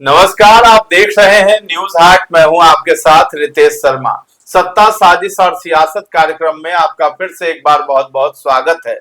नमस्कार, आप देख रहे हैं न्यूज हाट। मैं हूं आपके साथ रितेश शर्मा। सत्ता, साजिश और सियासत कार्यक्रम में आपका फिर से एक बार बहुत बहुत स्वागत है।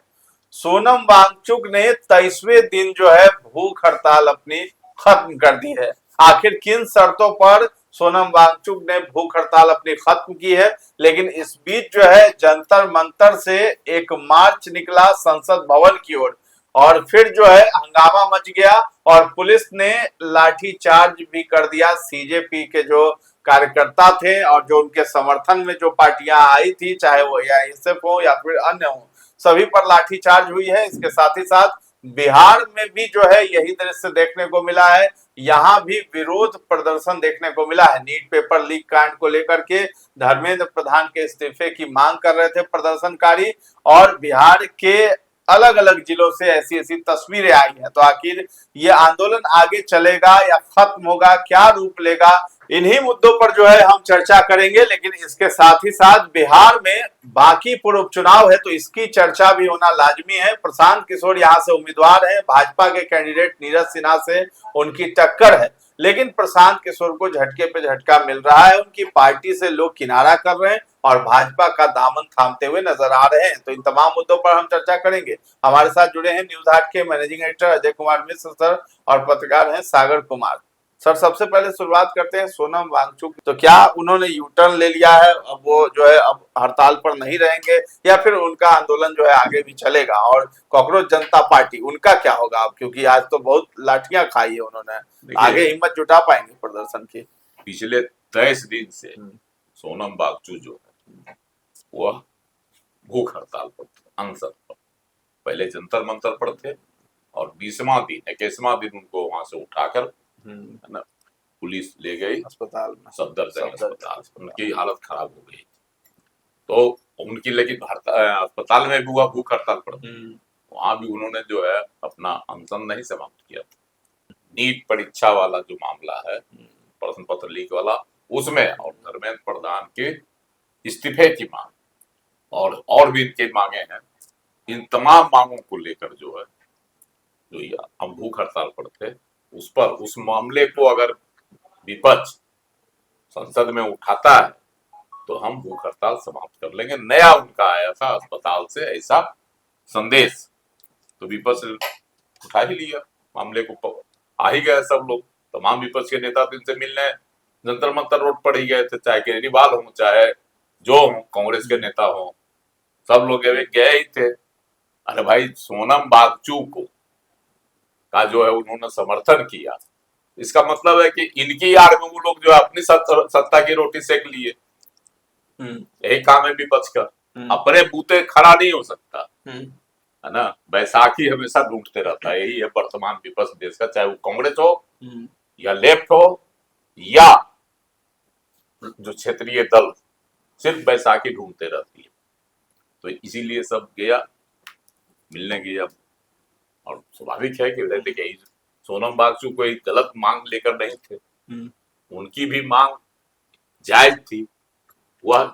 सोनम वांगचुक ने 23वें दिन जो है भूख हड़ताल अपनी खत्म कर दी है। आखिर किन शर्तों पर सोनम वांगचुक ने भूख हड़ताल अपनी खत्म की है? लेकिन इस बीच जो है जंतर मंतर से एक मार्च निकला संसद भवन की ओर और फिर जो है हंगामा मच गया और पुलिस ने लाठीचार्ज भी कर दिया। सीजेपी के जो कार्यकर्ता थे और जो उनके समर्थन में जो पार्टियां आई थी, चाहे वो एआईएसएफ हो या फिर अन्य हो, सभी पर लाठीचार्ज हुई है। इसके साथ ही साथ बिहार में भी जो है यही दृश्य देखने को मिला है। यहाँ भी विरोध प्रदर्शन देखने को मिला है। नीट पेपर लीक कांड को लेकर के धर्मेंद्र प्रधान के इस्तीफे की मांग कर रहे थे प्रदर्शनकारी और बिहार के अलग अलग जिलों से ऐसी ऐसी तस्वीरें आई हैं। तो आखिर ये आंदोलन आगे चलेगा या खत्म होगा, क्या रूप लेगा, इन्हीं मुद्दों पर जो है हम चर्चा करेंगे। लेकिन इसके साथ ही साथ बिहार में बाकी पूर्व उपचुनाव है तो इसकी चर्चा भी होना लाजमी है। प्रशांत किशोर यहाँ से उम्मीदवार है, भाजपा के कैंडिडेट नीरज सिन्हा से उनकी टक्कर है, लेकिन प्रशांत किशोर को झटके पे झटका मिल रहा है। उनकी पार्टी से लोग किनारा कर रहे हैं और भाजपा का दामन थामते हुए नजर आ रहे हैं। तो इन तमाम मुद्दों पर हम चर्चा करेंगे। हमारे साथ जुड़े हैं न्यूज हाट के managing editor Ajay Kumar Mishra sir और पत्रकार हैं सागर कुमार। सर, सबसे पहले शुरुआत करते हैं सोनम वांगचुक। तो क्या उन्होंने यू टर्न ले लिया है, अब वो जो है अब हड़ताल पर नहीं रहेंगे या फिर उनका आंदोलन जो है आगे भी चलेगा? और कॉकरोच जनता पार्टी उनका क्या होगा अब, क्योंकि आज तो बहुत लाठियां खाई है उन्होंने, आगे हिम्मत जुटा पाएंगे प्रदर्शन की? पिछले 23 दिन से सोनम वांगचुक जो है वह भूख हड़ताल पर थे, अनशन पर। पहले जंतर मंतर पर थे और 20वां दिन 21वां दिन उनको वहां से उठाकर है ना पुलिस ले गई अस्पताल में, सफदरजंग अस्पताल। उनकी हालत खराब हो गई तो उनकी, लेकिन अस्पताल में भी हुआ भूख हड़ताल पर। वहां भी उन्होंने जो है अपना अनशन नहीं समाप्त किया था। नीट परीक्षा वाला जो मामला है, प्रश्न पत्र लीक वाला, उसमें और धर्मेंद्र प्रधान के इस्तीफे की मांग और भी इनके मांगे हैं। इन तमाम मांगों को लेकर जो है जो ये हम भूख हड़ताल पर थे, उस मामले को अगर विपक्ष संसद में उठाता है तो हम भूख हड़ताल समाप्त कर लेंगे। नया उनका आया था अस्पताल से ऐसा संदेश, तो विपक्ष उठा ही लिया मामले को, आ ही गए सब लोग। तमाम विपक्ष के नेता तो इनसे मिलने जंतर मंतर रोड पर ही गए थे, चाहे केजरीवाल हो चाहे जो हो, कांग्रेस के नेता हो, सब लोग गए ही थे। अरे भाई, सोनम वांगचुक को का जो है उन्होंने समर्थन किया, इसका मतलब है कि इनकी यार में वो लोग जो है अपनी सत्ता की रोटी सेक लिए। यही काम है विपक्ष का, अपने बूते खड़ा नहीं हो सकता है ना। बैसाखी हमेशा ढूंढते रहता है, यही है वर्तमान विपक्ष देश का, चाहे वो कांग्रेस हो या लेफ्ट हो या जो क्षेत्रीय दल, सिर्फ बैसाखी ढूंढते रहती है। तो इसीलिए सब गया, मिलने गया। और स्वाभाविक है कि देखिए सोनम वांगचुक कोई गलत मांग लेकर नहीं थे, उनकी भी मांग जायज थी। वह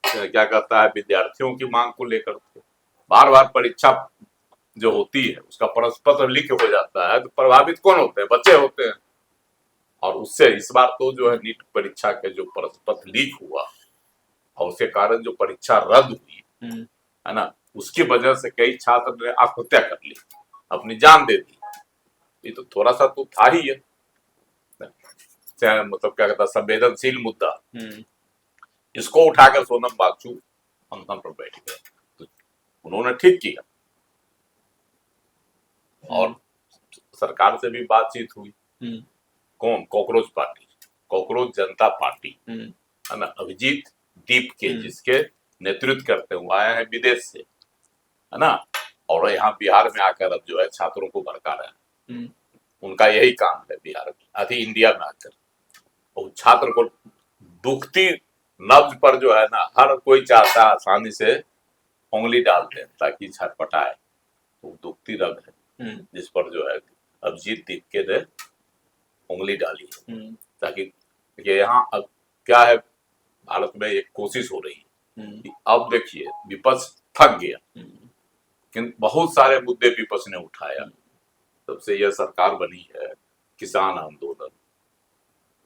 क्या कहता है, विद्यार्थियों की मांग को लेकर थे। बार बार परीक्षा जो होती है उसका प्रश्न पत्र लीक हो जाता है तो प्रभावित कौन होते हैं? बच्चे होते हैं। और उससे इस बार तो जो है नीट परीक्षा के जो प्रश्न पत्र लीक हुआ और उसके कारण जो परीक्षा रद्द हुई है ना, उसकी वजह से कई छात्र ने आत्महत्या कर ली, अपनी जान दे दी। ये तो थोड़ा सा तो था ही है, मतलब क्या कहता, संवेदनशील मुद्दा। इसको उठाकर सोनम वांगचुक अनशन पर बैठ गए, तो उन्होंने ठीक किया। और सरकार से भी बातचीत हुई। कौन? कॉकरोच पार्टी, कॉकरोच जनता पार्टी है ना, अभिजीत दीप के जिसके नेतृत्व करते हुए आए हैं विदेश से, है ना, और यहाँ बिहार में आकर अब जो है छात्रों को भड़का रहे हैं। उनका यही काम है बिहार में, आधी इंडिया में आकर और छात्र को दुखती नब्ज पर जो है ना, हर कोई चाहता है आसानी से उंगली डाल दे ताकि छटपटाए। तो दुखती रग है जिस पर जो है अभिजीत दीप के ने उंगली डाली है, ताकि यहाँ अब क्या है, भारत में एक कोशिश हो रही है कि अब देखिए विपक्ष थक गया, लेकिन बहुत सारे मुद्दे विपक्ष ने उठाया। तब से यह सरकार बनी है, किसान आंदोलन,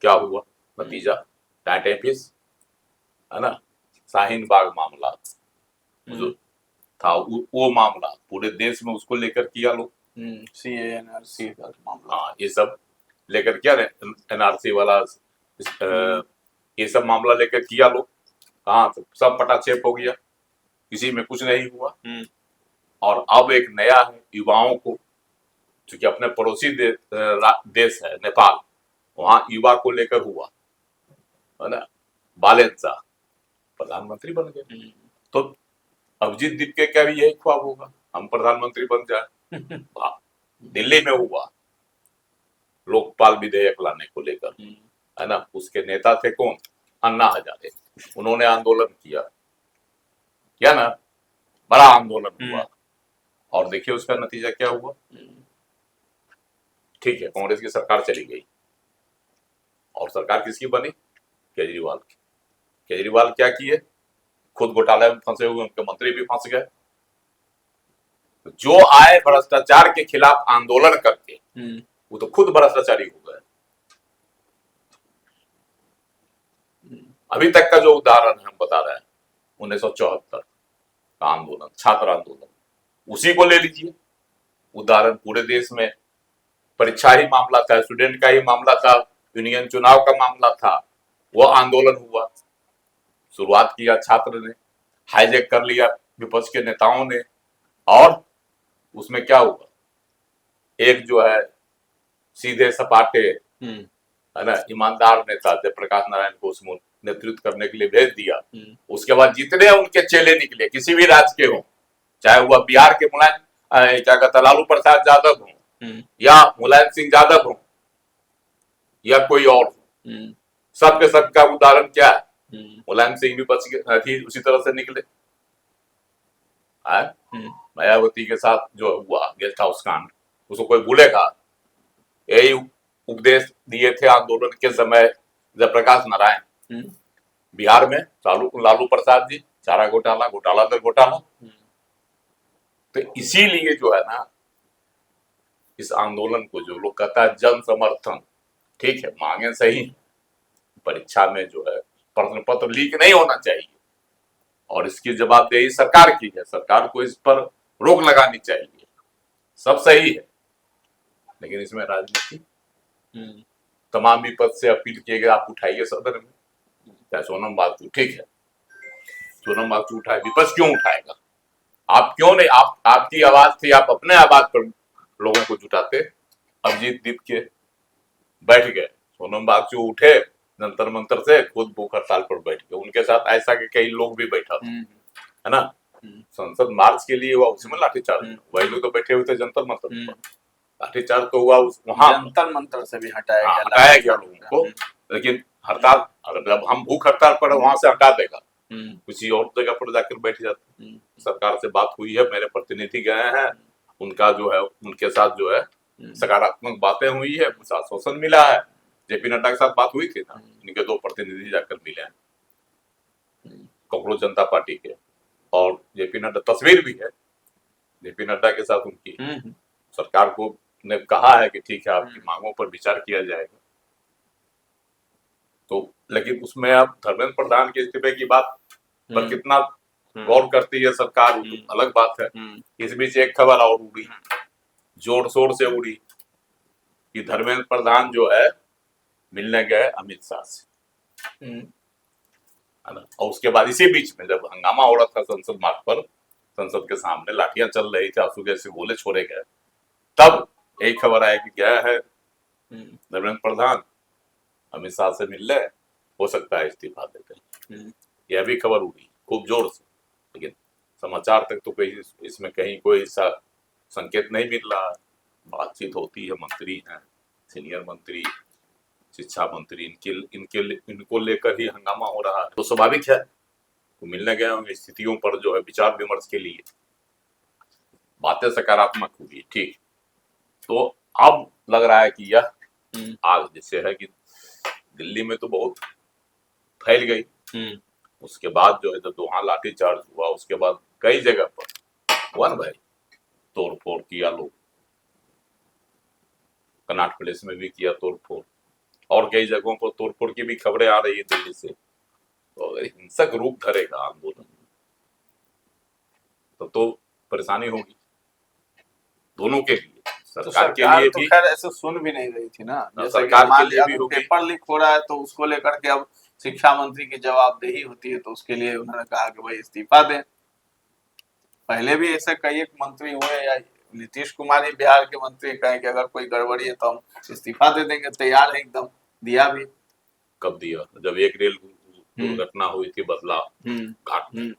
क्या हुआ नतीजा? टाटा फिश, है ना, शाहीन बाग मामला जो था, वो मामला पूरे देश में उसको लेकर किया लोग। CANRC का मामला। हाँ, ये सब लेकर किया NRC वाला ये सब मामला लेकर किया लोग। हाँ, तो सब पटाक्षेप हो गया, किसी में कुछ नहीं हुआ। और अब एक नया है, युवाओं को, क्योंकि अपने पड़ोसी देश है नेपाल, वहां युवा को लेकर हुआ, है ना, बालेन शाह प्रधानमंत्री बन गए। तो अभिजीत दीप के क्या भी यही ख्वाब होगा, हम प्रधानमंत्री बन जाए। दिल्ली में हुआ लोकपाल विधेयक लाने को लेकर, है ना, उसके नेता थे कौन? अन्ना हजारे। उन्होंने आंदोलन किया ना, बड़ा आंदोलन हुआ, और देखिए उसका नतीजा क्या हुआ। ठीक है, कांग्रेस की सरकार चली गई, और सरकार किसकी बनी? केजरीवाल की। केजरीवाल क्या किए? खुद घोटाले में फंसे हुए, उनके मंत्री भी फंस गए। जो आए भ्रष्टाचार के खिलाफ आंदोलन करके, वो तो खुद भ्रष्टाचारी हो गए। अभी तक का जो उदाहरण हम बता रहे हैं, 1974 का आंदोलन, छात्र आंदोलन, उसी को ले लीजिए उदाहरण। पूरे देश में परीक्षा ही मामला था, स्टूडेंट का ही मामला था, यूनियन चुनाव का मामला था, वो आंदोलन हुआ। शुरुआत किया छात्र ने, हाईजैक कर लिया विपक्ष के नेताओं ने, और उसमें क्या हुआ? एक जो है सीधे सपाटे, है ना, ईमानदार नेता जयप्रकाश नारायण को उसमें नेतृत्व करने के लिए भेज दिया। उसके बाद जितने उनके चेले निकले, किसी भी राज्य के हों, चाहे वह बिहार के मुलायम क्या कहता लालू प्रसाद यादव हो, या मुलायम सिंह यादव हो, या कोई और हो, सबके सबका उदाहरण क्या है? मुलायम सिंह भी बच गए, उसी तरह से निकले। मायावती के साथ जो हुआ गेस्ट हाउस कांड, उसको कोई भूलेगा? यही उपदेश दिए थे आंदोलन के समय जयप्रकाश नारायण। बिहार में लालू प्रसाद जी, चारा घोटाला, घोटाला दर घोटाला। तो इसीलिए जो है ना, इस आंदोलन को जो लोग कहता है जन समर्थन, ठीक है, मांगे सही, परीक्षा में जो है प्रश्न पत्र लीक नहीं होना चाहिए, और इसकी जवाबदेही सरकार की है, सरकार को इस पर रोक लगानी चाहिए, सब सही है। लेकिन इसमें राजनीति, तमाम विपक्ष से अपील किए गए, आप उठाइए सदन में, चाहे सोनम बाजू, ठीक है, सोनम बाजू उठाए, विपक्ष क्यों उठाएगा? आप क्यों नहीं? आपकी आवाज थी, आप अपने आवाज पर लोगों को जुटाते। अभिजीत दीप के बैठ गए, सोनम बाजू उठे जंतर मंतर से, खुद भूख हड़ताल पर बैठ गए, उनके साथ ऐसा के कई लोग भी बैठा था, है ना। संसद मार्च के लिए हुआ, उसमें लाठीचार्ज, वही लोग तो बैठे हुए थे जंतर मंतर पर, लाठीचार्ज तो हुआ वहां, जंतर मंतर से भी हटाया गया लोगों को। लेकिन हड़ताल, जब हम भूख हड़ताल पर, वहां से हटा देगा, किसी और जगह पर जाकर बैठ जाते। सरकार से बात हुई है, मेरे प्रतिनिधि गए हैं, उनका जो है, उनके साथ जो है सकारात्मक बातें हुई है, कुछ आश्वासन मिला है। जेपी नड्डा के साथ बात हुई थी ना, इनके 2 प्रतिनिधि जाकर मिले हैं, कांग्रेस जनता पार्टी के, और जेपी नड्डा, तस्वीर भी है जेपी नड्डा के साथ उनकी। सरकार को ने कहा है कि ठीक है, आपकी मांगों पर विचार किया जाएगा। तो लेकिन उसमें अब धर्मेंद्र प्रधान के इस्तीफे की बात पर कितना गौर करती है सरकार, अलग बात है। इस बीच एक खबर और उड़ी, जोर शोर से उड़ी, कि धर्मेंद्र प्रधान जो है मिलने गए अमित शाह से, है ना। और उसके बाद इसी बीच में जब हंगामा हो रहा था संसद मार्ग पर, संसद के सामने लाठियां चल रही थी, आंसू गैस से गोले छोड़े गए, तब एक खबर आया कि गया है धर्मेंद्र प्रधान अमित शाह से मिल ले, हो सकता है इस्तीफा देते। यह भी खबर उड़ी खूब जोर से, लेकिन समाचार तक तो कहीं इसमें कहीं कोई ऐसा संकेत नहीं मिल रहा। बातचीत होती है, मंत्री हैं, सीनियर मंत्री, शिक्षा मंत्री, इनको लेकर ही हंगामा हो रहा है। तो स्वाभाविक है तो मिलने गए होंगे, स्थितियों पर जो है विचार विमर्श के लिए। बातें सकारात्मक हुई, ठीक। तो अब लग रहा है कि यह आग जैसे है कि दिल्ली में तो बहुत फैल गई, उसके बाद जो है जब वहां लाठीचार्ज हुआ, उसके बाद कई जगह पर हुआ ना भाई, तोड़ फोड़ किया लोग, कनॉट प्लेस में भी किया तोड़ फोड़, और कई जगहों पर तोड़फोड़ की भी खबरें आ रही है दिल्ली से। तो अगर हिंसक रूप धरेगा आंदोलन तो परेशानी होगी दोनों के लिए, तो सरकार के सरकार लिए तो भी, खैर ऐसे सुन भी नहीं रही थी ना, जैसे सरकार कि मान के लिए लिया भी अगर होगी। पेपर लीक हो रहा है तो उसको लेकर के अब शिक्षा मंत्री की जवाबदेही होती है, तो उसके लिए उन्होंने कहा कि भाई इस्तीफा दें। पहले भी ऐसे कई एक मंत्री हुए, या नीतीश कुमार ही बिहार के मंत्री कहें कि अगर कोई गड़बड़ी है तो हम इस्तीफा दे देंगे, तैयार है एकदम, दिया भी। कब दिया? जब एक रेल दुर्घटना हुई थी बदला घाट में,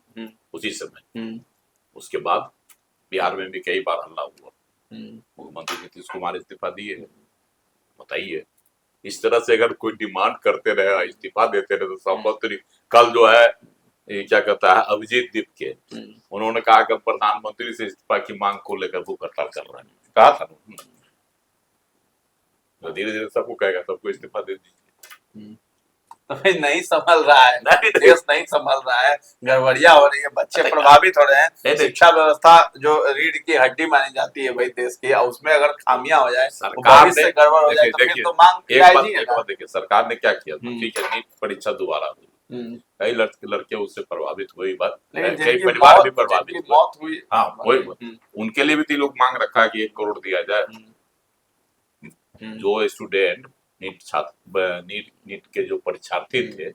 उसी समय। उसके बाद बिहार में भी कई बार हल्ला हुआ, मुख्यमंत्री नीतीश कुमार इस्तीफा दिए हैं। बताइए, इस तरह से अगर कोई डिमांड करते रहे, इस्तीफा देते रहे, तो संपत्ति कल जो है ये क्या कहता है अभिजीत दीप के, उन्होंने कहा कि प्रधानमंत्री से इस्तीफा की मांग को लेकर भूख हड़ताल कर रहा है, कहा था तो धीरे धीरे सबको कहेगा, सबको इस्तीफा दे दीजिए। तो भाई नहीं संभल रहा है, देश नहीं संभल रहा है, गड़बड़िया हो रही है, बच्चे प्रभावित हो रहे हैं। शिक्षा व्यवस्था जो रीढ़ की हड्डी मानी जाती है भाई देश की, उसमें अगर खामियां हो जाए, सरकार से गड़बड़ हो जाए, तो फिर तो मांग देखिए सरकार ने क्या किया, ठीक है नीट परीक्षा दोबारा हुई, कई लड़के उससे प्रभावित हुई, बात कई परिवार भी प्रभावित मौत हुई। हाँ वही, उनके लिए भी तो लोग मांग रखा है कि 1 करोड़ दिया जाए। जो स्टूडेंट नीट के जो परीक्षार्थी थे,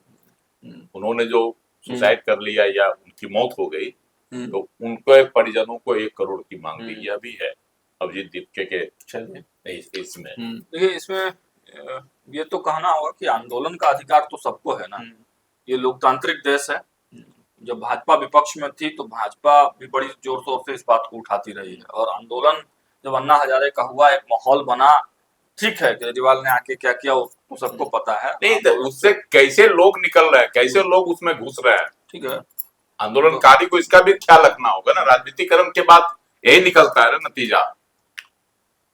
उन्होंने जो सुसाइड कर लिया या उनकी मौत हो गई, तो उनको परिजनों को 1 करोड़ की मांग दी, यह भी है अभिजीत दीपके के इसमें। देखिए इसमें ये तो कहना होगा कि आंदोलन का अधिकार तो सबको है ना, ये लोकतांत्रिक देश है। जब भाजपा विपक्ष में थी तो भाजपा भी बड़ी जोर शोर से इस बात को उठाती रही है, और आंदोलन जब अन्ना हजारे का हुआ, एक माहौल बना, ठीक है केजरीवाल ने आके क्या किया वो सबको पता है। नहीं तो उससे कैसे लोग निकल रहे हैं, कैसे लोग उसमें घुस रहे हैं, ठीक है, आंदोलनकारी को इसका भी ख्याल रखना होगा ना। राजनीतिकरण के बाद यही निकलता है ना नतीजा।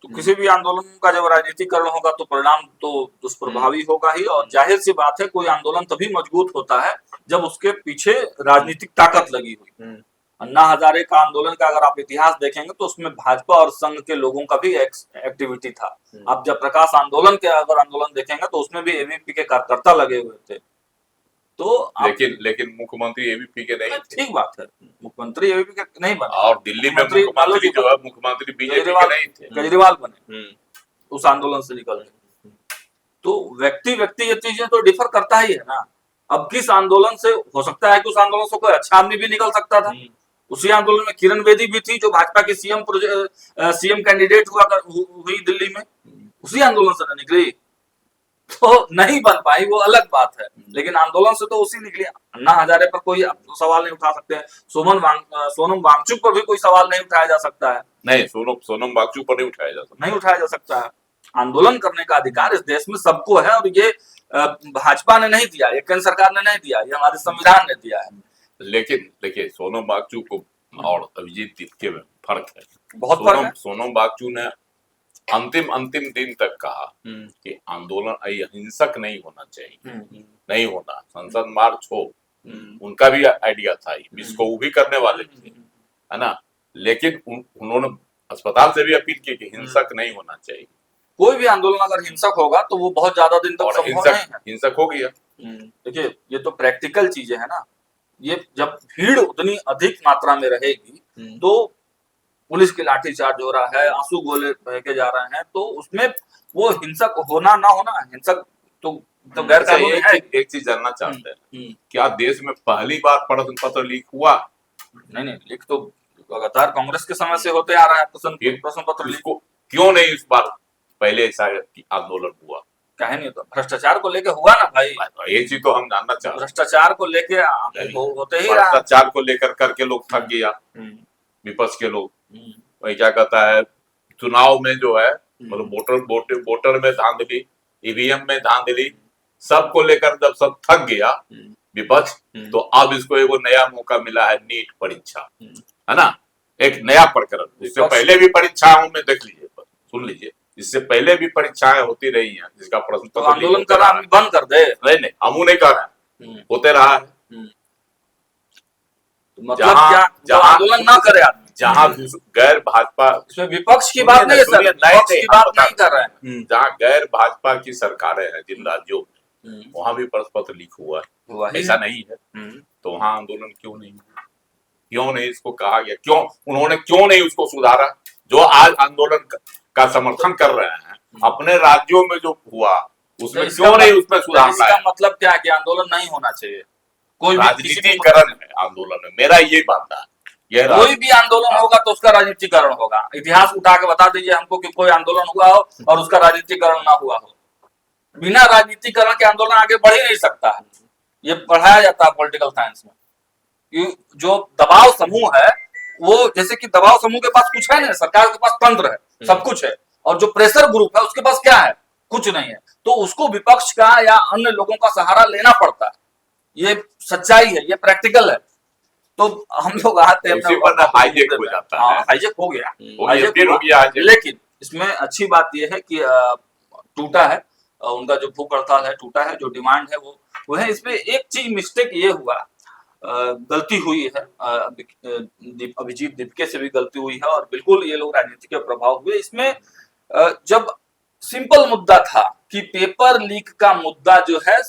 तो किसी भी आंदोलन का जब राजनीतिकरण होगा तो परिणाम तो दुष्प्रभावी होगा ही, और जाहिर सी बात है कोई आंदोलन तभी मजबूत होता है जब उसके पीछे राजनीतिक ताकत लगी हुई। अन्ना हजारे का आंदोलन का अगर आप इतिहास देखेंगे तो उसमें भाजपा और संघ के लोगों का भी एक्टिविटी था। आप जब प्रकाश आंदोलन के अगर आंदोलन देखेंगे तो उसमें भी एबीपी के कार्यकर्ता लगे हुए थे। तो लेकिन मुख्यमंत्री एबीपी के नहीं, ठीक बात है, मुख्यमंत्री एबीपी के नहीं बने, और दिल्ली में मुख्यमंत्री जो है मुख्यमंत्री बीजेपी के नहीं थे, केजरीवाल बने उस आंदोलन से निकल के। तो व्यक्ति ये चीजें तो डिफर करता ही है ना। अब किस आंदोलन से, हो सकता है कि उस आंदोलन से कोई अच्छा आदमी भी निकल सकता था। उसी आंदोलन में किरण बेदी भी थी जो भाजपा की सीएम कैंडिडेट हुई दिल्ली में, उसी आंदोलन से निकली, तो नहीं बन पाई वो अलग बात है, लेकिन आंदोलन से तो उसी निकली। अन्ना हजारे पर कोई सवाल नहीं उठा सकते हैं, सोनम वांगचुक पर भी कोई सवाल नहीं उठाया जा सकता है। नहीं, सोनम वांगचुक पर नहीं उठाया जा सकता है। आंदोलन करने का अधिकार इस देश में सबको है, और ये भाजपा ने नहीं दिया, ये केंद्र सरकार ने नहीं दिया, ये हमारे संविधान ने दिया है। लेकिन देखिए सोनम वांगचुक को और अभिजीत दीपके में फर्क है, बहुत फर्क है। सोनम वांगचुक ने अंतिम दिन तक कहा कि आंदोलन अहिंसक नहीं होना चाहिए, नहीं होना, संसद मार्च हो, उनका भी आइडिया था, इसको वो भी करने वाले थे, है ना। लेकिन उन्होंने अस्पताल से भी अपील की कि हिंसक नहीं होना चाहिए। कोई भी आंदोलन अगर हिंसक होगा तो वो बहुत ज्यादा दिन तक संभव नहीं है। हिंसक हो गया। देखिए ये तो प्रैक्टिकल चीजें है ना, ये जब भीड़ उतनी अधिक मात्रा में रहेगी तो पुलिस की लाठीचार्ज हो रहा है, आंसू गोले फेंके जा रहे हैं, तो उसमें वो हिंसक होना ना होना, हिंसक तो गैर कानूनी है। एक चीज जानना चाहते हैं, क्या देश में पहली बार प्रश्न पत्र लीक हुआ? नहीं, लीक तो लगातार कांग्रेस के समय से होते आ रहा है, प्रश्न पत्र लीक। क्यों नहीं इस बार पहले ऐसा आंदोलन हुआ? कहे नहीं, तो भ्रष्टाचार को लेके हुआ ना भाई, ये चीज तो हम जानना चाहते हैं। भ्रष्टाचार को लेके होते ही रहा, भ्रष्टाचार को लेकर करके लोग थक गया, विपक्ष के लोग। वही क्या कहता है, चुनाव में जो है मतलब वोटर में धांधली, ईवीएम में धांधली, सबको लेकर जब सब थक गया विपक्ष, तो अब इसको एक नया मौका मिला है, नीट परीक्षा, है ना, एक नया प्रकरण। इससे पहले भी परीक्षाओं में देख लीजिए, सुन लीजिए, इससे पहले भी परीक्षाएं होती रही हैं जिसका प्रश्न तो आंदोलन करना बंद कर दे। नहीं, हम नहीं कर रहे हैं, होते रहा है। मतलब क्या, आंदोलन ना करे आदमी, जहाँ गैर भाजपा, इसमें विपक्ष की बात नहीं है सर, विपक्ष की बात नहीं कर रहे हैं। जहाँ गैर भाजपा की सरकारें हैं जिन राज्यों में, वहां भी प्रश्न पत्र लीक हुआ है, ऐसा नहीं है। तो वहां आंदोलन क्यों नहीं हुआ? क्यों नहीं इसको कहा गया? उन्होंने क्यों नहीं उसको सुधारा? जो आज आंदोलन का समर्थन कर रहे हैं, अपने राज्यों में जो हुआ उसमें क्यों नहीं उसमें सुधार लाया? इसका मतलब क्या है कि आंदोलन नहीं होना चाहिए? कोई भी राजनीतिकरण है आंदोलन में, मेरा ये मानना है। कोई भी आंदोलन होगा तो उसका राजनीतिकरण होगा। इतिहास उठा के बता दीजिए हमको कि कोई आंदोलन हुआ हो और उसका राजनीतिकरण ना हुआ हो। बिना राजनीतिकरण के आंदोलन आगे बढ़ ही नहीं सकता है। ये पढ़ाया जाता है पॉलिटिकल साइंस में। जो दबाव समूह है वो, जैसे कि दबाव समूह के पास कुछ है नहीं, सरकार के पास तंत्र है, सब कुछ है, और जो प्रेशर ग्रुप है उसके पास क्या है? कुछ नहीं है। तो उसको विपक्ष का या अन्य लोगों का सहारा लेना पड़ता है। ये सच्चाई है, ये प्रैक्टिकल है। तो हम लोग आते हैं हाईजेक हो जाता है, हाईजेक हो गया, लेकिन इसमें अच्छी बात यह है कि टूटा है उनका जो भूख हड़ताल है, टूटा है। जो डिमांड है वो है। इसमें एक चीज मिस्टेक ये हुआ, गलती हुई है, अभिजीत दीपके से भी गलती हुई है, और बिल्कुल ये लोग राजनीति के प्रभाव हुए इसमें। जब सिंपल मुद्दा था कि पेपर लीक का मुद्दा जो है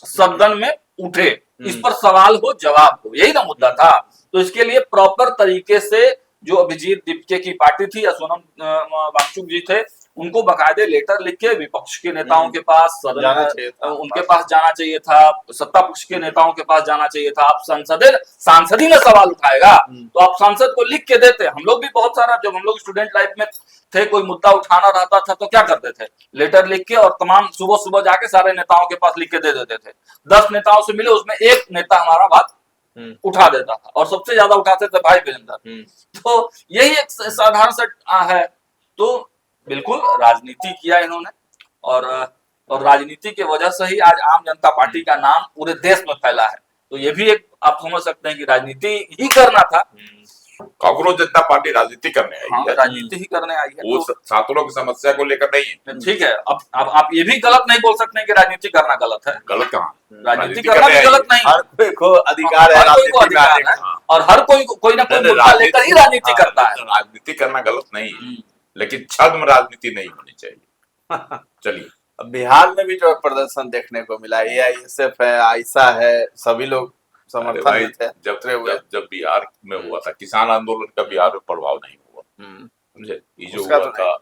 सदन में उठे, इस पर सवाल हो जवाब हो, यही ना मुद्दा था। तो इसके लिए प्रॉपर तरीके से जो अभिजीत दीपके की पार्टी थी या सोनम वांगचुक जी थे, उनको बकायदे लेटर लिख के विपक्ष के नेताओं के पास, सदन उनके पास जाना चाहिए था, सत्ता पक्ष के नेताओं के पास जाना चाहिए था। आप सांसदी में सवाल उठाएगा तो आप सांसद को लिख के देते। हम लोग भी बहुत सारा, जब हम लोग स्टूडेंट लाइफ में थे, कोई मुद्दा उठाना रहता था तो क्या करते थे? लेटर लिख के और तमाम सुबह सुबह जाके सारे नेताओं के पास लिख के दे देते थे। 10 नेताओं से मिले, उसमें एक नेता हमारा बात उठा देता था, और सबसे ज्यादा उठाते थे भाई वीरेंद्र। तो यही एक साधारण सा है। तो बिल्कुल राजनीति किया इन्होंने, और राजनीति के वजह से ही आज आम जनता पार्टी का नाम पूरे देश में फैला है। तो ये भी एक आप समझ सकते हैं कि राजनीति ही करना था। कांग्रेस जनता पार्टी राजनीति करने आई है, राजनीति ही करने आई है। वो छात्रों की समस्या को लेकर नहीं है। ठीक है, अब आप ये भी गलत नहीं बोल सकते कि राजनीति करना गलत है। गलत कहाँ? राजनीति करना भी गलत नहीं। हर कोई को अधिकार है, और हर कोई ना कोई मुद्दा लेकर ही राजनीति करता है। राजनीति करना गलत नहीं है, लेकिन छद्म राजनीति नहीं होनी चाहिए। चलिए, अब बिहार में भी जो प्रदर्शन देखने को मिला, AISF है, आयशा है, सभी लोग समर्थन में थे। जब बिहार में हुआ था किसान आंदोलन का, बिहार में प्रभाव नहीं हुआ, समझे? ये जो हुआ था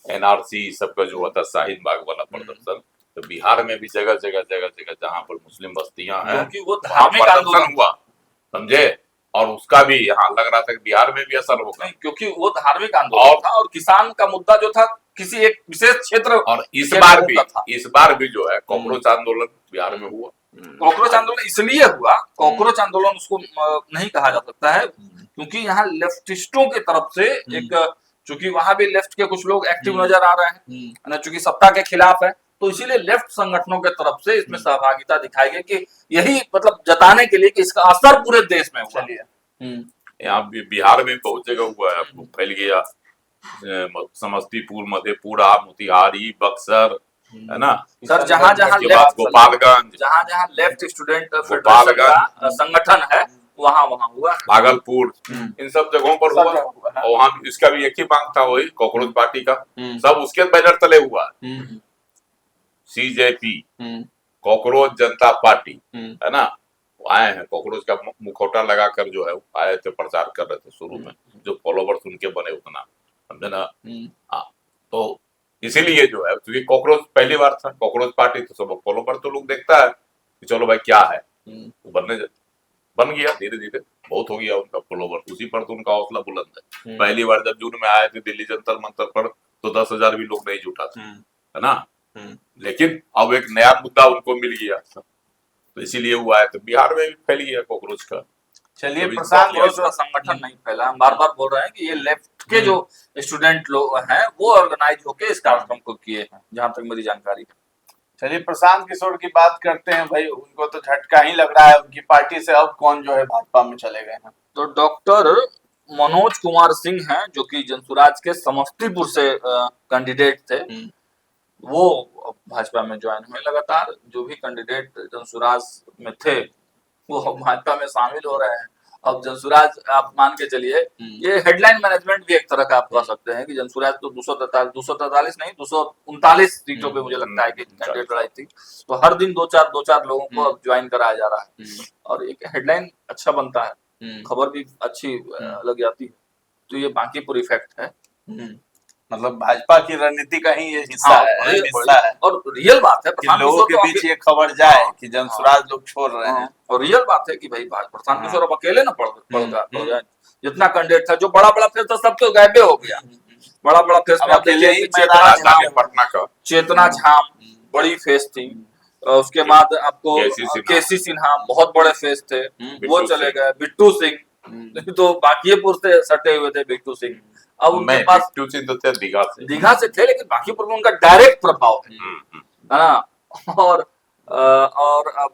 NRC सबका जो हुआ था, शाहीन बाग वाला प्रदर्शन, तो बिहार में भी जगह जगह जहाँ पर मुस्लिम बस्तियां हैं, वो धार्मिक आंदोलन हुआ, समझे? और उसका भी यहाँ लग रहा था कि बिहार में भी असर होगा, क्योंकि वो धार्मिक आंदोलन था और किसान का मुद्दा जो था किसी एक विशेष क्षेत्र। और इस बार भी जो है कॉकरोच आंदोलन बिहार में हुआ। कॉकरोच आंदोलन इसलिए हुआ, कॉकरोच आंदोलन उसको नहीं कहा जा सकता है, क्योंकि यहाँ लेफ्टिस्टों की तरफ से एक, चूंकि वहां भी लेफ्ट के कुछ लोग एक्टिव नजर आ रहे हैं, चूंकि सत्ता के खिलाफ है, तो इसीलिए लेफ्ट संगठनों के तरफ से इसमें सहभागिता दिखाई गई कि यही मतलब जताने के लिए कि इसका असर पूरे देश में हुआ। यहाँ बिहार में बहुत जगह हुआ है, फैल गया, समस्तीपुर, मधेपुरा, मोतिहारी, बक्सर, है ना सर, जहाँ गोपालगंज, जहाँ लेफ्ट स्टूडेंट फेडरेशन का संगठन है, वहाँ हुआ, भागलपुर, इन सब जगहों पर हुआ। और वहाँ इसका भी एक ही मांग था, वही कॉकरोच पार्टी का, सब उसके बैनर तले हुआ। CJP, कॉकरोच जनता पार्टी, है ना, आए हैं, कॉकरोच का मुखौटा लगाकर जो है आए थे, प्रचार कर रहे थे शुरू में, जो फॉलोवर्स उनके बने उतना, समझे ना। हाँ, तो इसीलिए जो है, क्योंकि कॉकरोच पहली बार था, कॉकरोच पार्टी, तो सब फॉलोवर तो लोग देखता है कि चलो भाई क्या है, बन गया, धीरे धीरे बहुत हो गया उनका फॉलोवर, उसी पर तो उनका हौसला बुलंद है। पहली बार जब जून में आए थे दिल्ली जंतर मंतर पर, तो 10,000 भी लोग नहीं जुटा थे, है ना। लेकिन अब एक नया मुद्दा उनको मिल गया, तो इसीलिए हुआ है। तो बिहार में भी फैल गया कॉकरोच का। चलिए, प्रशांत, संगठन नहीं फैला, हम बार बार बोल रहे हैं कि ये लेफ्ट के जो स्टूडेंट लोग हैं वो ऑर्गेनाइज होके इस कार्यक्रम को किए हैं, जहां तक मेरी जानकारी है। चलिए, प्रशांत किशोर की बात करते हैं भाई। उनको तो झटका ही लग रहा है, उनकी पार्टी से अब कौन जो है भाजपा में चले गए हैं। तो डॉक्टर मनोज कुमार सिंह हैं, जो कि जनसुराज के समस्तीपुर से कैंडिडेट थे, वो भाजपा में ज्वाइन हुए। लगातार जो भी कैंडिडेट जनसुराज में थे वो भाजपा में शामिल हो रहे हैं। अब जनसुराज आप मान के चलिए, ये हेडलाइन मैनेजमेंट भी एक तरह का आप कह सकते हैं कि जनसुराज तो 243 नहीं 239 सीटों पे मुझे लगता है कि कैंडिडेट लड़ाई थी, तो हर दिन दो चार लोगों को अब ज्वाइन कराया जा रहा है और एक हेडलाइन अच्छा बनता है, खबर भी अच्छी लग जाती है, तो ये बांकीपुर इफेक्ट है। मतलब भाजपा की रणनीति का ही ये हिस्सा है, हिस्सा है। और रियल बात है कि लोगों के बीच ये खबर जाए कि जनसुराज लोग छोड़ रहे हैं, और रियल बात है कि भाई प्रशांत किशोर अब अकेले ना पड़ जाए, जितना कैंडिडेट था जो बड़ा फेस था सब तो गायब हो गया, बड़ा फेस में आप देखिए पटना का चेतना झाम बड़ी फेस थी, उसके बाद आपको केसी सिन्हा बहुत बड़े फेस थे, वो चले गए, बिट्टू सिंह तो बांकीपुर से सटे हुए थे बिट्टू सिंह, अब उनके पास बिट्टू सिंह तो थे दीघा से थे, लेकिन बांकीपुर में उनका डायरेक्ट प्रभाव है ना। और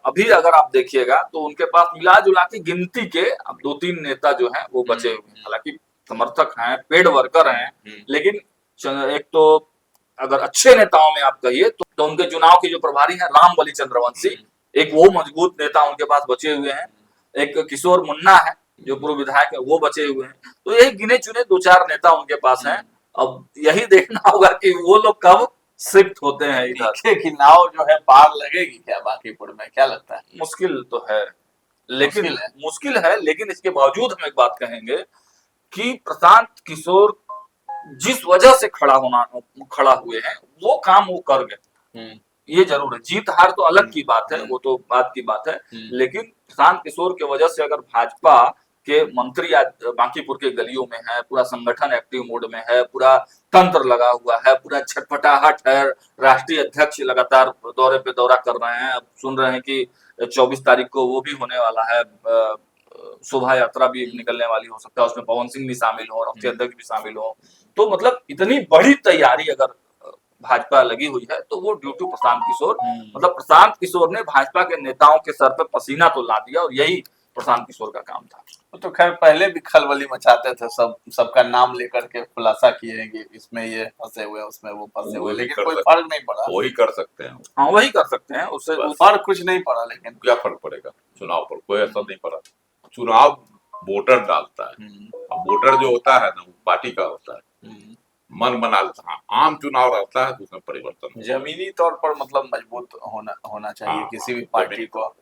अभी अगर आप देखिएगा तो उनके पास मिला जुला के गिनती के अब 2-3 नेता जो हैं वो बचे हुए हैं, हालांकि समर्थक हैं, पेड वर्कर हैं, लेकिन एक तो अगर अच्छे नेताओं में आप कहिए तो उनके चुनाव के जो प्रभारी हैं रामबली चंद्रवंशी, एक वो मजबूत नेता उनके पास बचे हुए हैं, एक किशोर मुन्ना है जो पूर्व विधायक है वो बचे हुए हैं, तो यही गिने चुने 2-4 नेता उनके पास हैं। अब यही देखना होगा कि वो लोग कब शिफ्ट होते हैं इधर, कि नाव जो है पार लगेगी क्या बांकीपुर में, क्या लगता है? मुश्किल तो है, लेकिन मुश्किल है, लेकिन इसके बावजूद हम एक बात कहेंगे कि प्रशांत किशोर जिस वजह से खड़ा हुए हैं वो काम वो कर गए, ये जरूर है। जीत हार तो अलग की बात है, वो तो बात की बात है, लेकिन प्रशांत किशोर की वजह से अगर भाजपा के मंत्री आज बांकीपुर के गलियों में है, पूरा संगठन एक्टिव मोड में है, पूरा तंत्र लगा हुआ है, पूरा छटपटाहट है, राष्ट्रीय अध्यक्ष लगातार दौरे पे दौरा कर रहे हैं, अब सुन रहे हैं कि 24 तारीख को वो भी होने वाला है, शोभा यात्रा भी निकलने वाली हो सकता है, उसमें पवन सिंह भी शामिल हो, राष्ट्रीय अध्यक्ष भी शामिल हो, तो मतलब इतनी बड़ी तैयारी अगर भाजपा लगी हुई है तो वो ड्यू टू प्रशांत किशोर, मतलब प्रशांत किशोर ने भाजपा के नेताओं के सर पे पसीना तो ला दिया और यही प्रशांत किशोर का काम था। वो तो खैर पहले भी खलबली मचाते थे, सबका नाम लेकर के खुलासा किए कि इसमें ये फंसे हुए, उसमें वो फंसे हुए, लेकिन कोई फर्क नहीं पड़ा। वही कर सकते हैं, हाँ वही कर सकते हैं, उससे फर्क कुछ नहीं पड़ा, लेकिन क्या फर्क पड़ेगा चुनाव पर, कोई असर नहीं पड़ा। चुनाव वोटर डालता है, अब वोटर जो होता है ना वो पार्टी का होता है, मन बना लेता है, आम चुनाव रहता है तो उसमें परिवर्तन, जमीनी तौर पर मतलब मजबूत होना चाहिए किसी भी पार्टी को।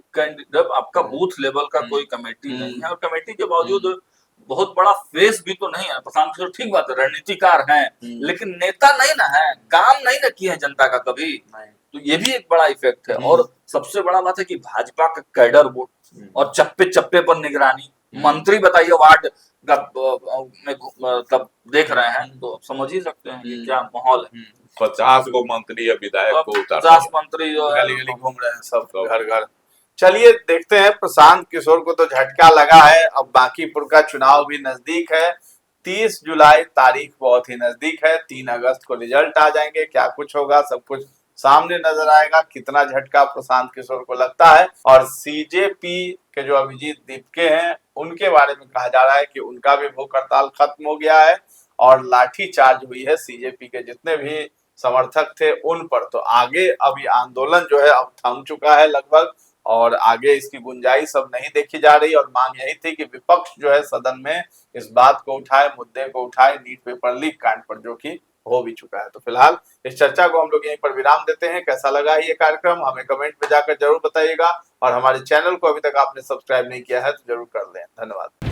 जब आपका बूथ लेवल का कोई कमेटी नहीं है, और कमेटी के बावजूद बहुत बड़ा फेस भी तो नहीं है प्रशांत किशोर, ठीक बात है रणनीतिकार हैं, लेकिन नेता नहीं ना है, काम नहीं ना किया है जनता का कभी, तो ये भी एक बड़ा इफेक्ट है। और सबसे बड़ा बात है कि भाजपा का कैडर वोट और चप्पे चप्पे पर निगरानी, मंत्री बताइए वार्ड में मतलब देख रहे हैं तो समझ ही सकते हैं कि क्या माहौल है। 50 को मंत्री या विधायक को 50 मंत्री जो गली गली घूम रहे हैं, सब घर घर। चलिए देखते हैं, प्रशांत किशोर को तो झटका लगा है, अब बांकीपुर का चुनाव भी नजदीक है, 30 जुलाई तारीख बहुत ही नजदीक है, 3 अगस्त को रिजल्ट आ जाएंगे, क्या कुछ होगा सब कुछ सामने नजर आएगा, कितना झटका प्रशांत किशोर को लगता है। और सीजेपी के जो अभिजीत दीपके हैं उनके बारे में कहा जा रहा है कि उनका भी भूख हड़ताल खत्म हो गया है और लाठी चार्ज हुई है सीजेपी के जितने भी समर्थक थे उन पर, तो आगे अभी आंदोलन जो है अब थम चुका है लगभग, और आगे इसकी गुंजाइश अब नहीं देखी जा रही। और मांग यही थी कि विपक्ष जो है सदन में इस बात को उठाए, मुद्दे को उठाए, नीट पेपर लीक कांड पर, जो कि हो भी चुका है। तो फिलहाल इस चर्चा को हम लोग यहीं पर विराम देते हैं। कैसा लगा ये कार्यक्रम हमें कमेंट में जाकर जरूर बताइएगा, और हमारे चैनल को अभी तक आपने सब्सक्राइब नहीं किया है तो जरूर कर लें। धन्यवाद।